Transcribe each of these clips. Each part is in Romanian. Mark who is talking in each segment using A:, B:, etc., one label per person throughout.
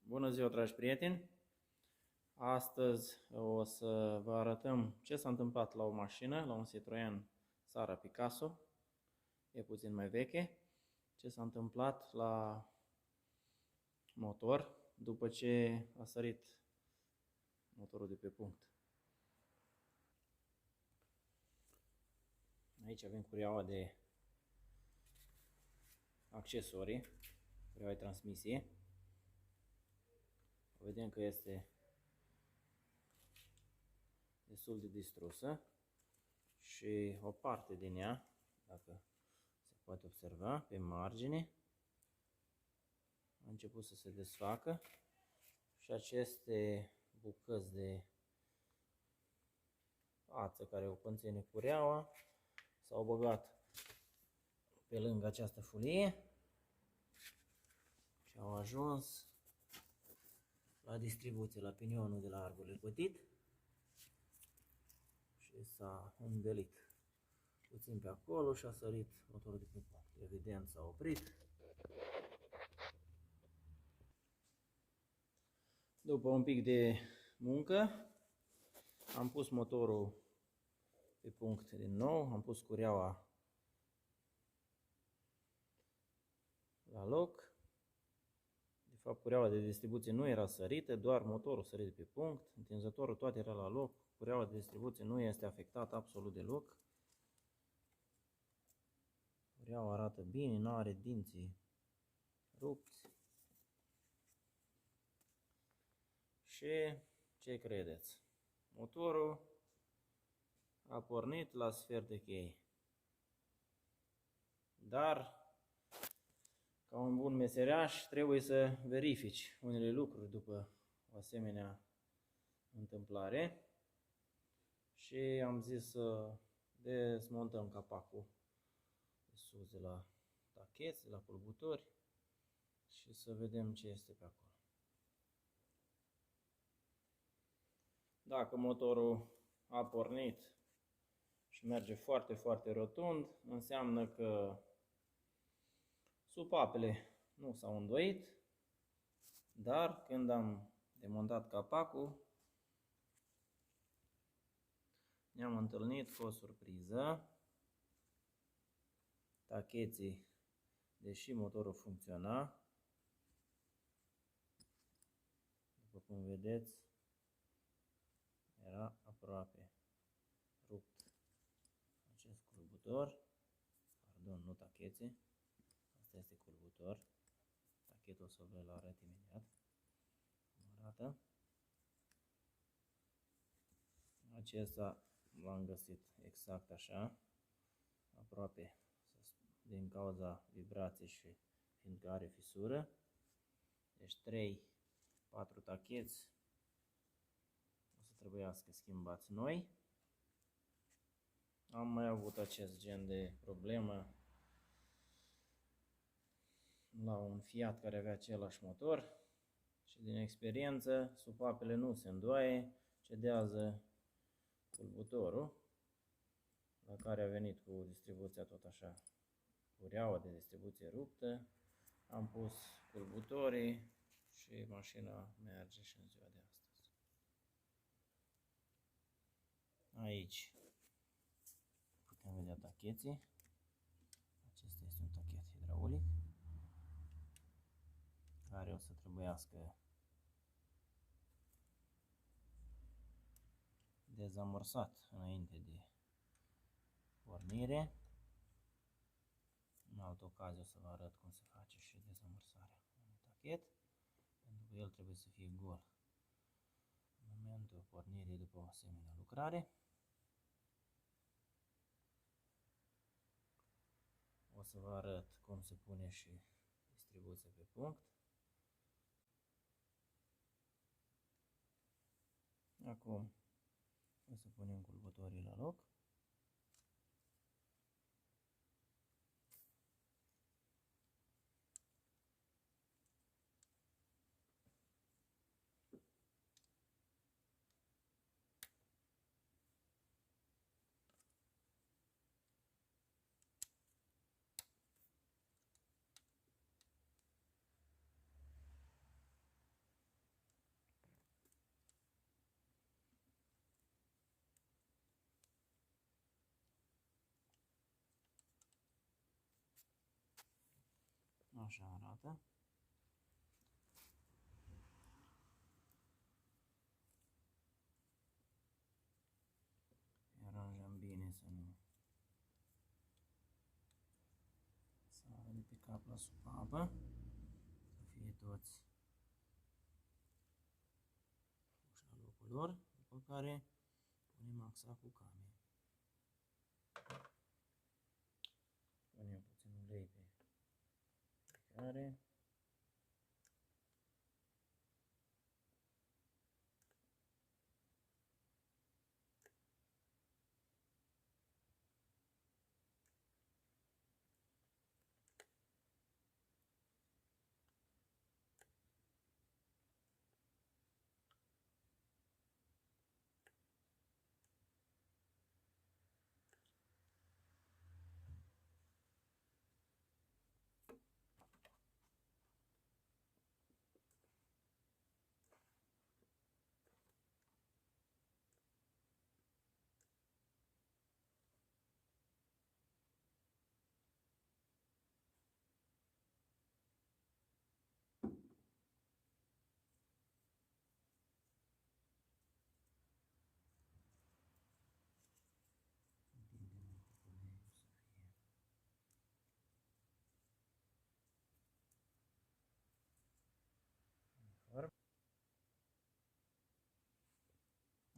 A: Bună ziua, dragi prieteni! Astăzi o să vă arătăm ce s-a întâmplat la o mașină, la un Citroen Sara Picasso, e puțin mai veche, ce s-a întâmplat la motor după ce a sărit motorul de pe punct. Aici avem cureaua de accesorii, cureaua de transmisie. Vedem că este destul de distrusă și o parte din ea, dacă se poate observa, pe margine a început să se desfacă și aceste bucăți de față care o conține cureaua s-au băgat pe lângă această folie și au ajuns la distribuție, la pinionul de la arbole pătit și s-a învelit puțin pe acolo și a sărit motorul de pe punct. Evident s-a oprit. După un pic de muncă am pus motorul pe punct din nou, am pus cureaua la loc. De fapt, cureaua de distribuție nu era sărită, doar motorul sărit pe punct, întinzătorul toate era la loc, cureaua de distribuție nu este afectată absolut deloc. Cureaua arată bine, nu are dinții rupți. Și ce credeți? Motorul a pornit la sfert de cheie. Dar, ca un bun meseriaș, trebuie să verifici unele lucruri după o asemenea întâmplare. Și am zis să desmontăm capacul de sus de la tacheți, de la culbutori și să vedem ce este pe acolo. Dacă motorul a pornit și merge foarte, foarte rotund, înseamnă că supapele nu s-au îndoit, dar când am demontat capacul, ne-am întâlnit cu o surpriză. Tacheții, deși motorul funcționa, după cum vedeți, era aproape rupt acest culbutor, pardon, nu tachețe, asta este culbutor, tachetul o să vă arăt imediat cum arată. Acesta l-am găsit exact așa, aproape din cauza vibrației și fiindcă are fisură. Deci 3-4 tacheți o să trebuiască schimbați noi. Am mai avut acest gen de problemă la un Fiat care avea același motor și din experiență supapele nu se îndoaie, cedează culbutorul, la care a venit cu distribuția tot așa, cureaua de distribuție ruptă. Am pus culbutorii și mașina merge și în ziua de astăzi. Aici putem vedea tacheții. Acesta este un tachet hidraulic care o să trebuiască dezamorsat înainte de pornire. În altă ocazie o să vă arăt cum se face și dezamorsarea unui tachet, pentru că el trebuie să fie gol în momentul pornirii după o asemenea lucrare. O să vă arăt cum se pune și distribuția pe punct. Acum o să punem culbutorii la loc. Așa arată. Aranjăm bine să nu sară de pe cap la supapă, să fie toți puși la locul lor, după care punem axa cu came. Punem puțin ulei pe fiecare.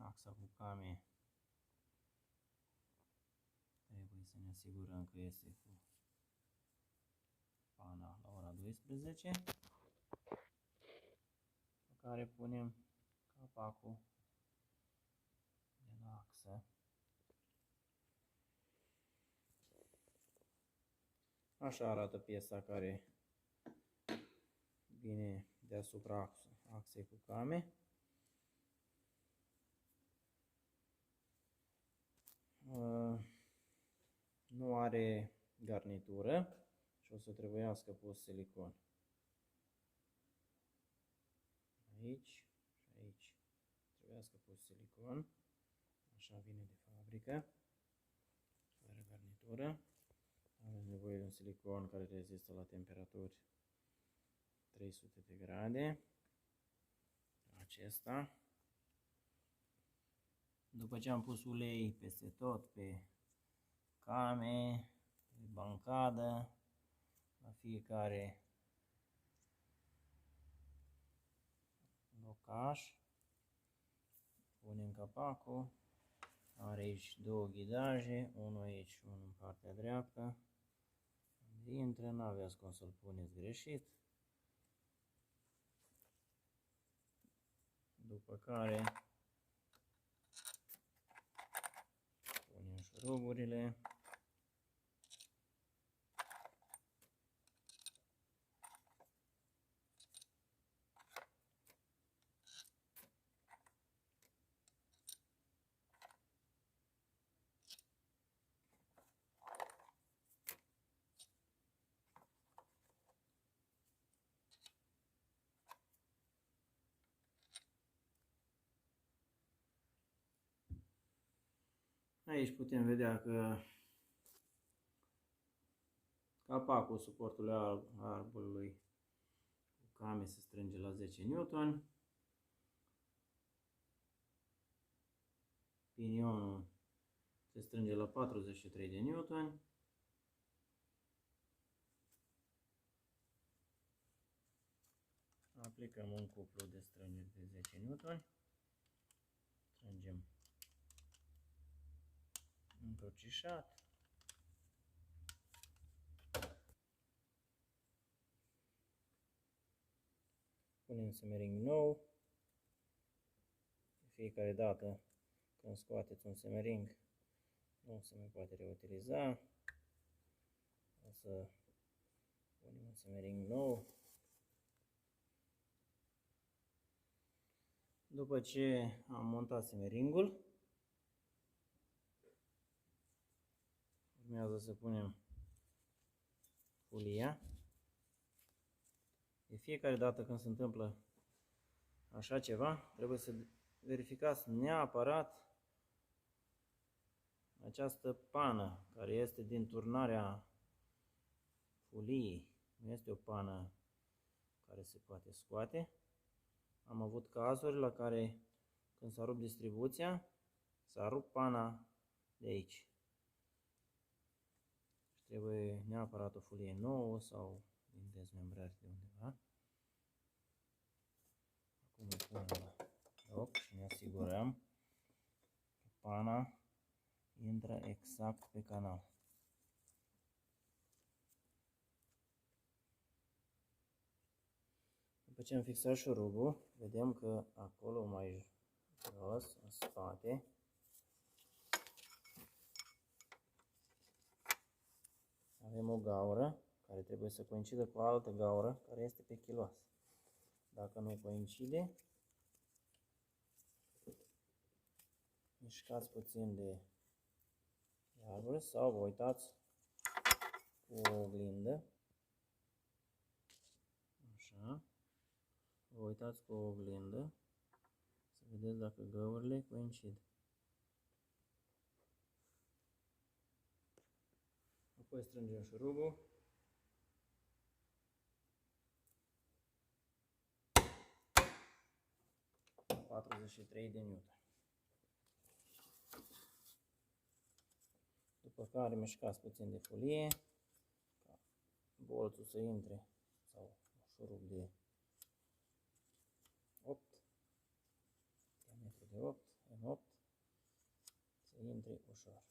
A: Axa cu came trebuie să ne asigurăm că este cu pana la ora 12, pe care punem capacul de la axă. Așa arată piesa care vine deasupra axei cu came. Nu are garnitură și o să trebuiască pus silicon. Aici și aici trebuiască pus silicon. Așa vine de fabrică, fără garnitură. Avem nevoie de un silicon care rezistă la temperaturi 300 de grade. Acesta. După ce am pus ulei peste tot, pe came, pe bancadă, la fiecare locaș, punem capacul. Are aici două ghidaje, unul aici și unul în partea dreaptă. Intră, nu aveați cum să-l puneți greșit. După care punem șuruburile. Aici putem vedea că capacul suportului arbului cu came se strânge la 10 N. Pinionul se strânge la 43 de N. Aplicăm un cuplu de strângeri de 10 N. Strângem încrucișat. Punem semering nou. De fiecare dată când scoateți un semering, nu se mai poate reutiliza. O să punem un semering nou. După ce am montat semeringul, urmează să punem folia. De fiecare dată când se întâmplă așa ceva, trebuie să verificați neapărat această pană care este din turnarea foliei. Nu este o pană care se poate scoate. Am avut cazuri la care când s-a rupt distribuția, s-a rupt pana de aici. Și trebuie neapărat o folie nouă sau din dezmembrări de undeva. Acum o punem la loc și ne asigurăm că pana intră exact pe canal. După ce am fixat șurubul, vedem că acolo mai jos, în spate, avem o gaură care trebuie să coincidă cu o altă gaură care este pe chiloasă. Dacă nu coincide, mișcați puțin de arbore sau vă uitați cu o oglindă. Așa. Vă uitați cu o oglindă să vedeți dacă găurile coincid. Apoi strângem șurubul. La 43 de newton. După care mișcați puțin de folie ca bolțul să intre, sau șurub de 8, diametru de 8, în 8, să intre ușor.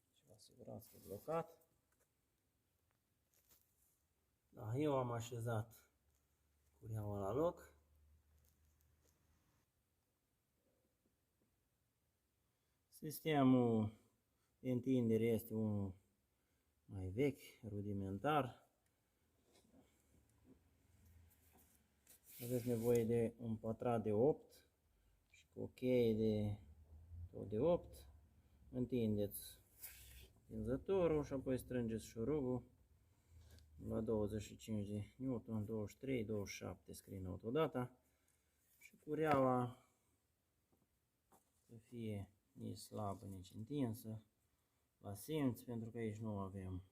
A: Și vă asigurați că e blocat. Da, eu am așezat cureaua la loc. Sistemul de întindere este unul mai vechi, rudimentar. Aveți nevoie de un pătrat de 8 și cu o cheie de tot de 8. Întindeți tinzătorul și apoi strângeți șurubul la 25 de newton, 23, 27 scrie în autodata și cureaua să fie nici slabă, nici întinsă, la simț, pentru că aici nu avem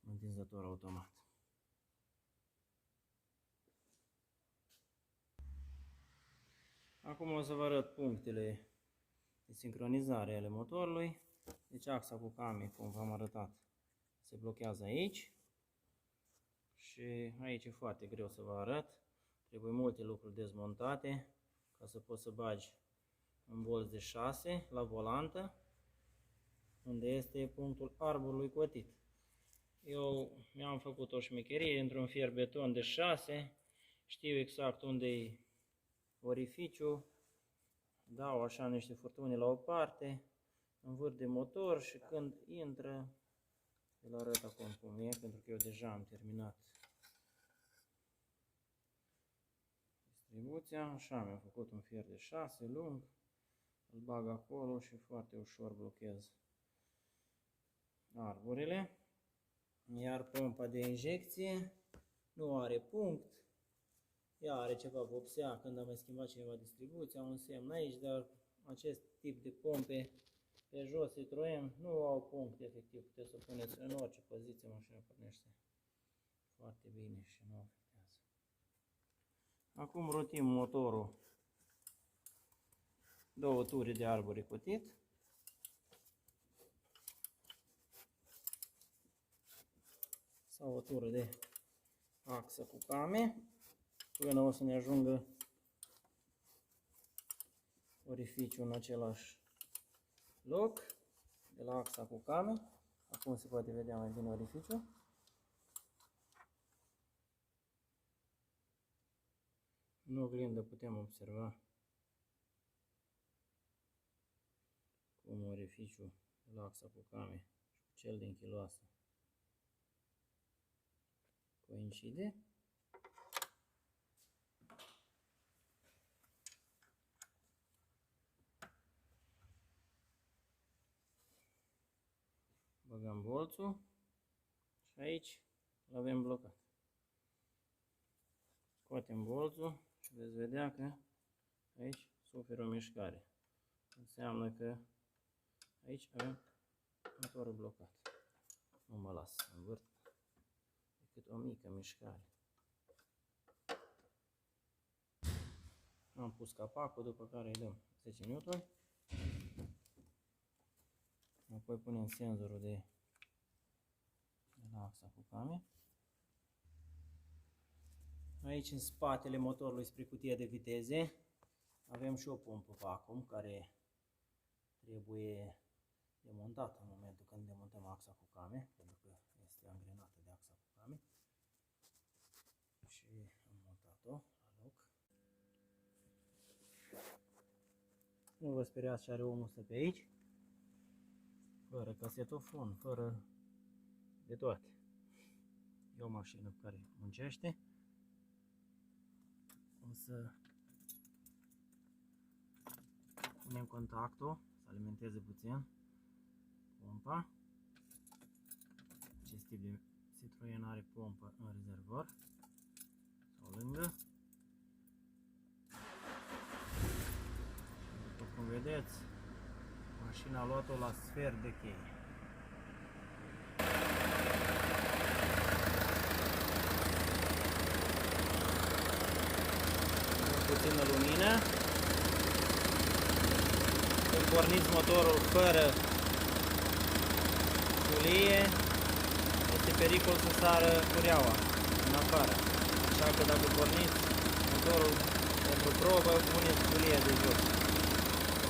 A: întinzător automat. Acum o să vă arăt punctele de sincronizare ale motorului. Deci axa cu came, cum v-am arătat, se blochează aici și aici e foarte greu să vă arăt. Trebuie multe lucruri dezmontate ca să poți să bagi un bolț de 6 la volantă, unde este punctul arborului cotit. Eu mi-am făcut o șmecherie într-un fier beton de 6, știu exact unde e orificiu, dau așa niște furtuni la o parte, învârt de motor și când intră, îl arăt acum cum e, pentru că eu deja am terminat distribuția. Așa, mi-am făcut un fier de 6 lung, îl bag acolo și foarte ușor blochez arborele. Iar pompa de injecție nu are punct, ea are ceva vopsea când am mai schimbat cineva distribuția, un semn aici, dar acest tip de pompe pe jos Citroen nu au punct efectiv, puteți să puneți în orice poziție, mașina pornește foarte bine și nu afectează. Acum rotim motorul 2 turi de arbore cutit. Sau o tură de axă cu came până o să ne ajungă orificiul în același loc de la axa cu came. Acum se poate vedea mai bine orificiul. În oglindă putem observa cum orificiul de la axa cu came și cu cel din chiloasă coincide. Băgăm bolțul și aici îl avem blocat. Scoatem bolțul și veți vedea că aici suferă o mișcare. Înseamnă că aici avem motorul blocat. Nu mă las să învârt. decât o mică mișcare. Am pus capacul, după care îi dăm 10 N. Apoi punem senzorul de la axa cu came. Aici în spatele motorului spre cutia de viteze avem și o pompă vacuum care trebuie demontată în momentul când demontăm axa cu came, pentru că este angrenată de axa cu came. Și am montat-o la loc. Nu vă speriați, și are o musă pe aici, fără casetofon, fără de toate. E o mașină care muncește. O să punem contactul, să alimenteze puțin pompa. Acest tip de Citroen are pompă în rezervor sau lângă. După cum vedeți, mașina a luat-o la sfert de cheie. Puțină lumină. Când porniți motorul fără culie, este pericol să sară cureaua în afară. Așa că dacă porniți motorul pentru probă, puneți culia de jos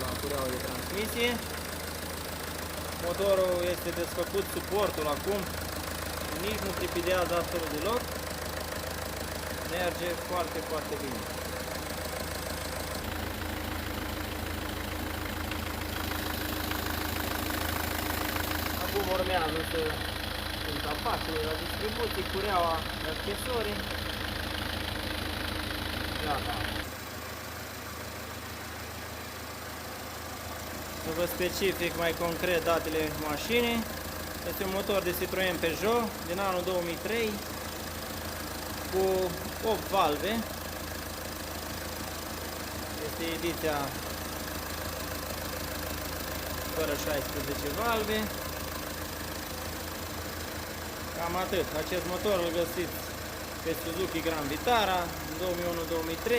A: la cureaua de transmisie. Motorul este desfăcut, suportul acum nici nu tripidează absolut deloc. Merge foarte, foarte bine. Acum urmează să sunt apacele la distribuție, cureaua la accesori. Gata. Să vă specific mai concret datele mașinii. Este un motor de Citroen Peugeot din anul 2003 cu 8 valve. Este ediția fără 16 valve. Cam atât. Acest motor îl găsiți pe Suzuki Grand Vitara în 2001-2003,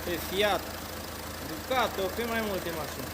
A: pe Fiat Ducato, pe mai multe mașini.